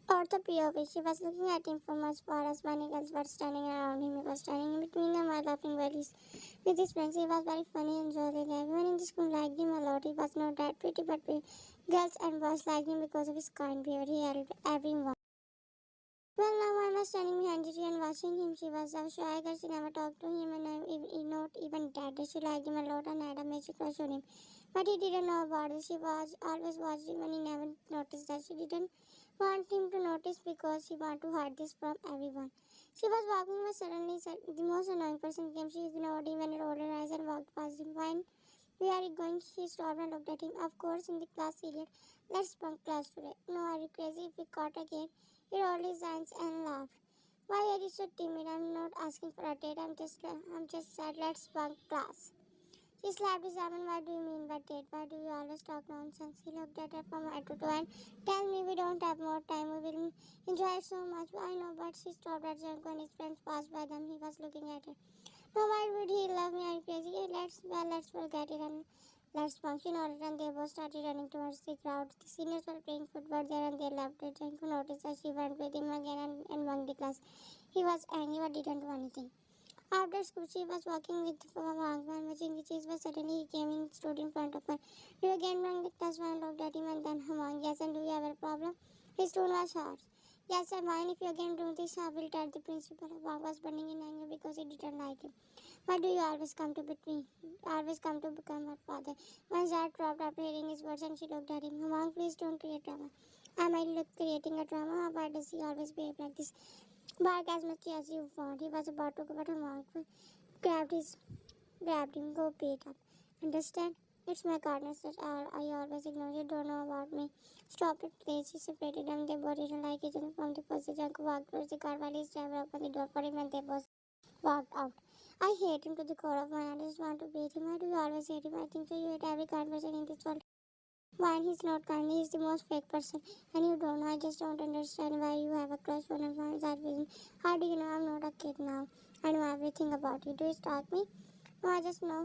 Or the POV, she was looking at him from as far as many girls were standing around him. He was standing in between them while laughing with his friends. He was very funny and jolly. Everyone in the school liked him a lot. He was not that pretty, but girls and boys liked him because of his kind behavior. He helped everyone. Well, now I was standing behind Gigi and watching him. She was a shy girl. She never talked to him, and not even that. She liked him a lot and had a magic crush on him. But he didn't know about it. She was always watched him, and he never noticed that. She didn't want him to notice because she wanted to hide this from everyone. She was walking, but suddenly the most annoying person came. She ignored him and rolled her eyes and walked past him. When we are going, she stopped and looked at him. Of course, in the class, idiot. Let's bunk class today. No, are you crazy? If we caught again, he rolled his eyes and laughed. Why are you so timid? I'm not asking for a date. I'm just said let's bunk class. She slapped his arm and why do you mean by date? Why do you always talk nonsense? He looked at her from head to toe and tell me we don't have more time. We will enjoy it so much. I know, but she stopped at Janko and his friends passed by them. He was looking at her. No, why would he love me? Are you crazy? Let's forget it and let's bunk. She nodded and they both started running towards the crowd. The seniors were playing football there and they left her. Janko noticed that she went with him again and bunked the class. He was angry but didn't do anything. After school, she was walking with Wang and watching the cheese, but suddenly he came and stood in front of her. Do you again bunk the class? Wang looked at him and then Wang. Yes, and do you have a problem? His tone was harsh. Yes, and why if you again do this, I will tell the principal. Wang was burning in anger because he didn't like him. Why do you always come to between? Always come to become her father. My heart dropped after hearing his words and she looked at him. Mom, please don't create drama. Am I creating a drama? Why does he always behave like this? Bark as much as you want. He was about to go, but her mom grabbed his grabbed him. Go beat up. Understand? It's my kindness that I always ignore. You don't know about me. Stop it, please. She separated them. They both didn't like each other from the first. Junk walked towards the car while his driver opened the door for him and they both walked out. I hate him to the core of my heart. I just want to beat him. Why do you always hate him? I think so. You hate every kind person in this world. Why he's not kind? He's the most fake person. And you don't know. I just don't understand why you have a crush on him. That reason. How do you know I'm not a kid now? I know everything about you. Do you stalk me? No, I just know.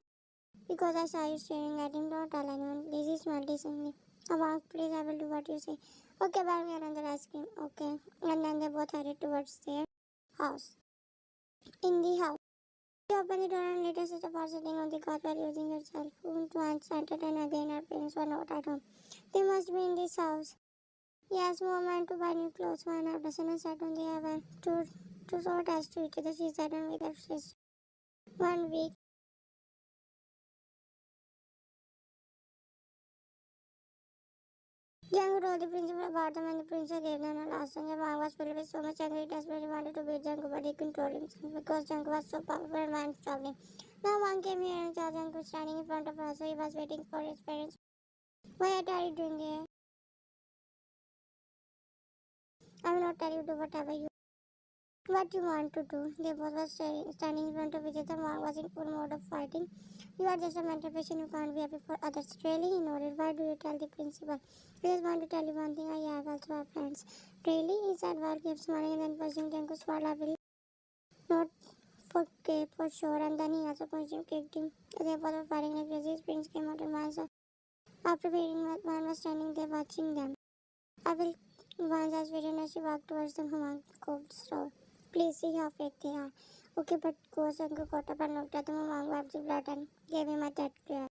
Because I saw you staring at him. Don't tell anyone. Please, he smiled decently. About, please, I will do what you say. Okay, buy me another ice cream. Okay. And then they both headed towards their house. In the house. She opened the door and later set about sitting on the couch while using her cell phone to answer and again her parents were not at home. They must be in this house. Yes, Mom went to buy new clothes. One after and sat on the other. Two so attached to each other. She sat on with her sister. 1 week. Jangu told the principal about them and the principal gave them a last song. Wang was filled with so much anger he desperately wanted to beat Jangu, but he controlled himself because Jangu was so powerful and Wang stopped him. Now Wang came here and saw Jangu standing in front of her, so he was waiting for his parents. Why are you doing here? I will not tell you to do whatever what you want to do. They both were standing in front of each other. Wang was in full mode of fighting. You are just a mental patient who can't be happy for others. Really? He nodded. Why do you tell the principal? I just want to tell you one thing. I have also have friends. Really? He said while kept smiling and then pushing Janku's sword. I will not forget for sure. And then he also punched him, kicked him. They both were fighting like crazy. His prince came out and after waiting, one was standing there watching them. I will once as waited as she walked towards the Human Cove store. Please see how fake they are. Okay, but Ghost Uncle got up and looked at the Mumang, wiped the blood and gave him a dead glare.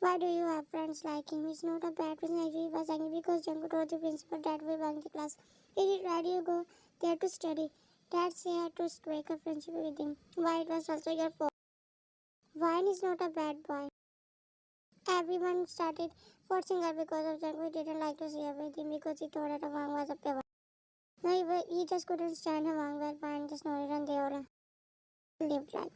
Why do you have friends like him? He's not a bad person. Actually, he was angry because Junko told the principal that we bunked the class. Idiot, why do you go there to study? Dad said had to break a friendship with him. Why it was also your fault. Vine is not a bad boy. Everyone started forcing her because of Junko. He didn't like to see everything because he thought that Wang was a pivot. No, he just couldn't stand Hamang well and just nodded and they all lived right.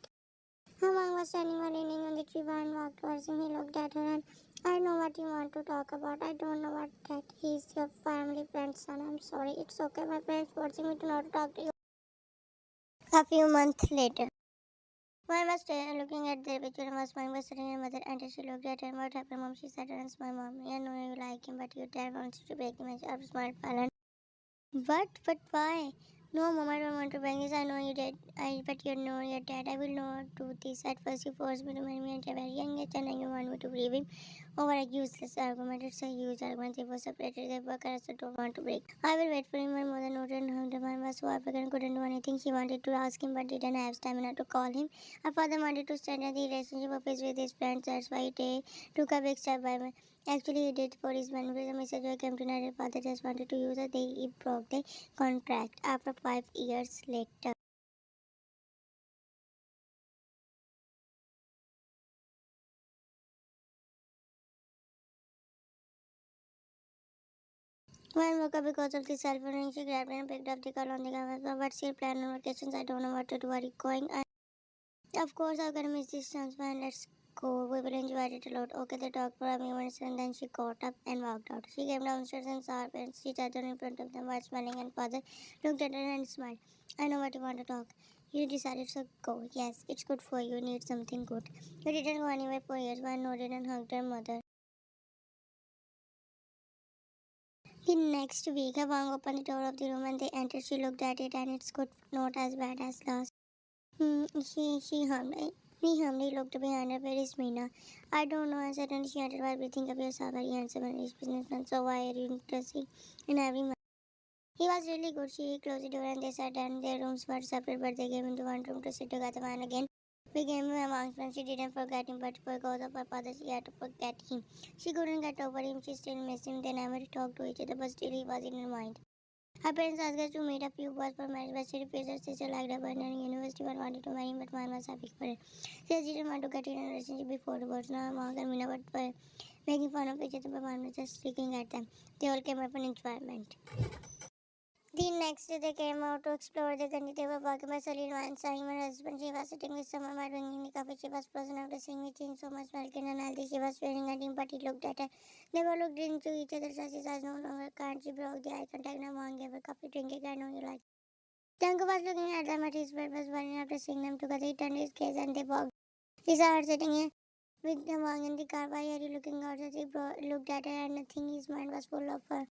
Hamang was standing while leaning on the tree and walked towards him. He looked at her and I know what you want to talk about. I don't know what that. He's your family friend's son. I'm sorry. It's okay. My parents forcing me to not talk to you. A few months later. Mom was looking at their picture and was smiling by sitting her mother and she looked at her. What happened, Mom? She said and smiled. Mom, I know you like him, but your dad wants you to break him. And she smiled, fell. But why? No, mom, I don't want to bang this. I know you did. But you know your dad. I will not do this. At first, you forced me to marry me at a very young age, and now you want me to believe him over a useless argument. It's a huge argument. They were separated. They work, I also don't want to break. I will wait for him. My mother noted and hugged him. I was so African, couldn't do anything. She wanted to ask him, but didn't have stamina to call him. Her father wanted to strengthen the relationship of his with his friends. That's why he took a big step by me. Actually, he did for his benefit. The message I came to know that father just wanted to use it. He broke the contract after 5 years later. When woke up because of the cell phone ring, she grabbed and picked up the call on the camera. What's your plan on vacations? I don't know what to do. Are you going? Of course, I'm gonna miss this chance, man. Let's go. We will enjoy it a lot. Okay, they talked for a few minutes and then she got up and walked out. She came downstairs and saw her parents. She sat down in front of them while smiling, and father looked at her and smiled. I know what you want to talk. You decided to go. Yes, it's good for you. You need something good. You didn't go anywhere for years. One nodded and hugged her mother. The next week, Wang opened the door of the room and they entered. She looked at it and it's good, not as bad as last. She hummed. He humbly looked behind her. Where is Meena? I don't know. And suddenly she added, while breathing up, you're so very handsome and rich businessman. So why are you interested in every man? He was really good. She closed the door and they sat down. Their rooms were separate, but they came into one room to sit together. And again became among friends. She didn't forget him, but because of her father, she had to forget him. She couldn't get over him. She still missed him. They never talked to each other, but still he was in her mind. Her parents asked her to meet a few boys for marriage, but she refused. Her sister liked her boyfriend in university and wanted to marry him, but mine was happy for her. She didn't want to get in a relationship before divorce. Now Mark and Mina were making fun of each other, but mine was just looking at them. They all came up in enjoyment. The next day they came out to explore the country. They were walking by Selena and saw him and her husband. She was sitting with someone while drinking the coffee. She was frozen after seeing me change so much milk and unhealthy. She was staring at him, but he looked at her. They both looked into each other's eyes. Eyes no longer can't. She broke the eye contact. Now Mom gave her coffee drinking. I know you like. Janko was looking at them, but his breath was burning after seeing them together. He turned his gaze and they walked. He saw her sitting here with the Wang in the car. Why are you looking outside? He looked at her and nothing. His mind was full of her.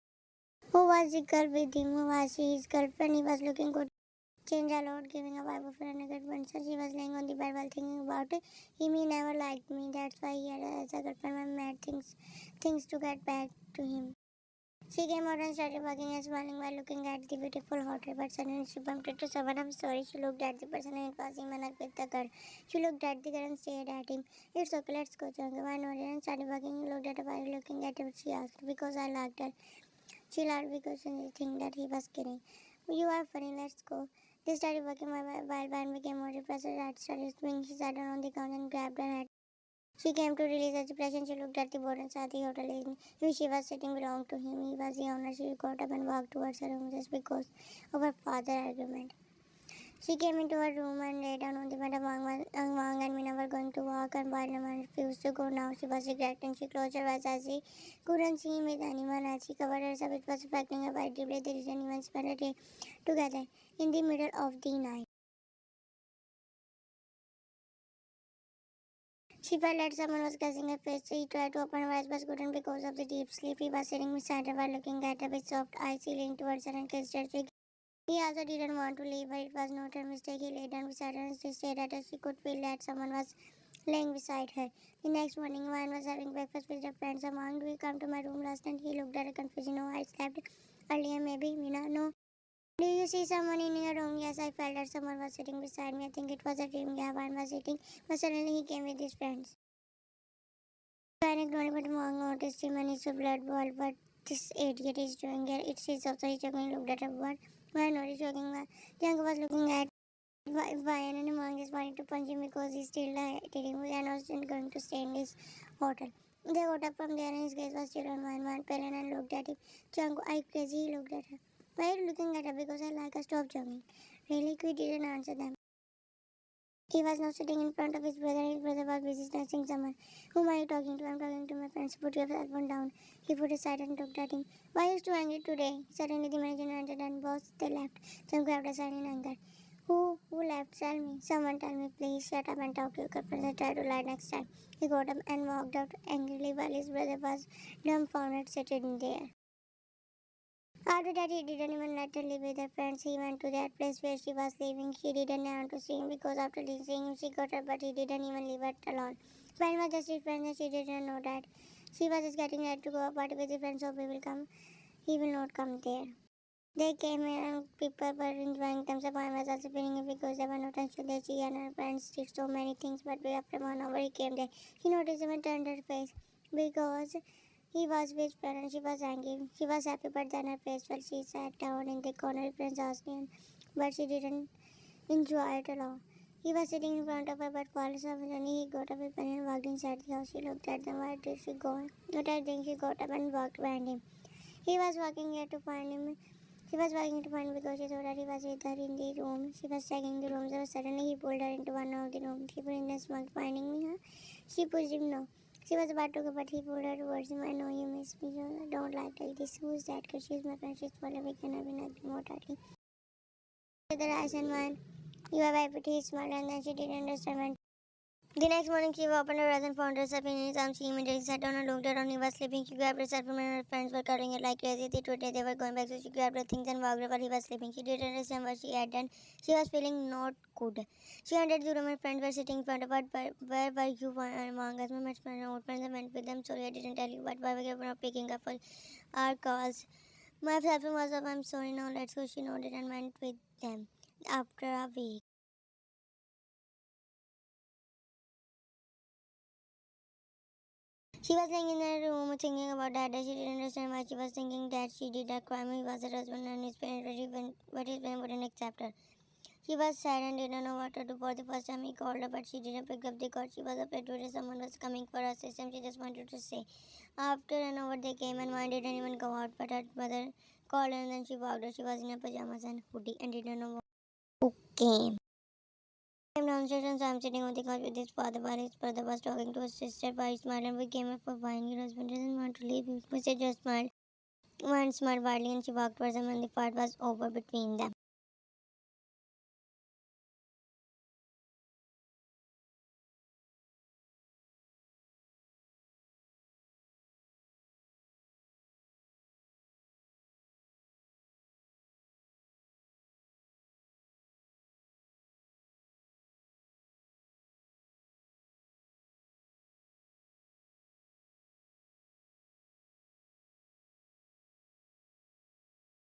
Who was the girl with him? Who was she? His girlfriend. He was looking good. Changed a lot, giving a vibe of an girlfriend. So she was laying on the bed while thinking about it. He never liked me. That's why he had her as a girlfriend. I mad things to get back to him. She came out and started walking and smiling while looking at the beautiful hotel. But suddenly she bumped into someone. I'm sorry. She looked at the person and it was him and I with the girl. She looked at the girl and stared at him. It's okay, let's go, Chunga. Why not? And started walking. He looked at her while looking at her. She asked, because I liked her. She laughed because she think that he was kidding. You are funny, let's go. They started walking while Van became more depressed. Her heart started swinging. She sat down on the ground and grabbed her head. She came to release her depression. She looked at the board and saw the hotel in which she was sitting belonged to him. He was the owner. She got up and walked towards her room just because of her father's argument. She came into her room and lay down on the bed. Wang and Mina were going to walk, and while Naman refused to go now, she was regretting. She closed her eyes as she couldn't see him with anyone else. She covered herself. It was affecting her very deeply. They didn't even spend a day together. In the middle of the night, she felt that someone was kissing her face. She tried to open her eyes but couldn't because of the deep sleep. He was sitting beside her while looking at her with soft eyes. He leaned towards her and kissed her cheek. He also didn't want to leave her. It was not her mistake. He lay down beside her and she stared at her. She could feel that someone was laying beside her. The next morning, Ryan was having breakfast with her friends. Among, do you come to my room last night? He looked at her confused. No, I slept earlier, maybe. Mina, no. Do you see someone in your room? Yes, I felt that someone was sitting beside me. I think it was a dream. Yeah, Ryan was sitting, but suddenly he came with his friends. Ryan ignored but Mom noticed him and his blood boiled. What this idiot is doing here? It's his also. He looked at her. What? Why not? He's joking. Young was looking at Ryan and Among is wanting to punch him because he's still dating me and wasn't going to stay in this hotel. They got up from there and his gaze was still on Ryan. Pelen and looked at him. Chango, I crazy, he looked at her. Why are you looking at her? Because I like her. Stop jogging. Really? He didn't answer them. He was now sitting in front of his brother and his brother was busy snatching someone. Whom are you talking to? I'm talking to my friends. Put your cell phone down. He put it aside and looked at him. Why are you so angry today? Suddenly the manager entered and boss they left. Some grabbed aside in anger. Who left? Tell me. Someone tell me, please. Shut up and talk to your girlfriend and try to lie next time. He got up and walked out angrily while his brother was dumbfounded sitting there. After that, he didn't even let her live with her friends. He went to that place where she was living. She didn't want to see him because after seeing him, she got her, but he didn't even leave her alone. Friend was just his friend, and she didn't know that. She was just getting ready to go a party with his friends, so he will come. He will not come there. They came in and people were enjoying themselves. I was also feeling it because there were no tension there. She and her friends did so many things, but after 1 hour he came there. She noticed him and turned her face because he was with friend and she was angry. She was happy, but then her face fell. She sat down in the corner. Friends asked him, but she didn't enjoy it at all. He was sitting in front of her, but all of a sudden he got up and walked inside the house. She looked at them. Where did she go? Not I think she got up and walked behind him. He was walking here to find him. She was walking to find him because she thought that he was with her in the room. She was checking the rooms, and suddenly he pulled her into one of the rooms. She put in the smoke, finding me. Huh? She pushed him no. She was about to go, but he pulled her towards him. I know you miss me. You don't like this. Who's that? Because she's my friend. She's forever. We can have nothing more tightly. The eyes and mine. You have a pretty smile, and then she didn't understand when. The next morning, she opened her eyes and found herself in his arms. She immediately sat down and looked around. He was sleeping. She grabbed herself from her friends were cuddling her like crazy. Today they were going back, so she grabbed her things and walked while he was sleeping. She didn't understand what she had done. She was feeling not good. She entered the room. Her friends were sitting in front of her. Where were you among us? My best friend and old friends. I went with them. Sorry, I didn't tell you. But why were you not picking up for our calls? My cell phone was off. I'm sorry. Now let's go. She nodded and went with them. After a week. She was lying in her room thinking about that. She didn't understand why she was thinking that she did a crime. He was her husband and his parents, but his parents wouldn't accept her. She was sad and didn't know what to do. For the first time, he called her, but she didn't pick up the call. She was afraid today someone was coming for her assistance. She just wanted to stay. After an hour, they came and one didn't even go out, but her mother called her and then she walked her. She was in her pajamas and hoodie and didn't know who came. I'm downstairs and so I'm sitting on the couch with his father while his brother was talking to his sister. Why smiled and we came up for wine. Your husband doesn't want to leave you. Mr. just smiled. One smiled widely and she walked towards him and the fight was over between them.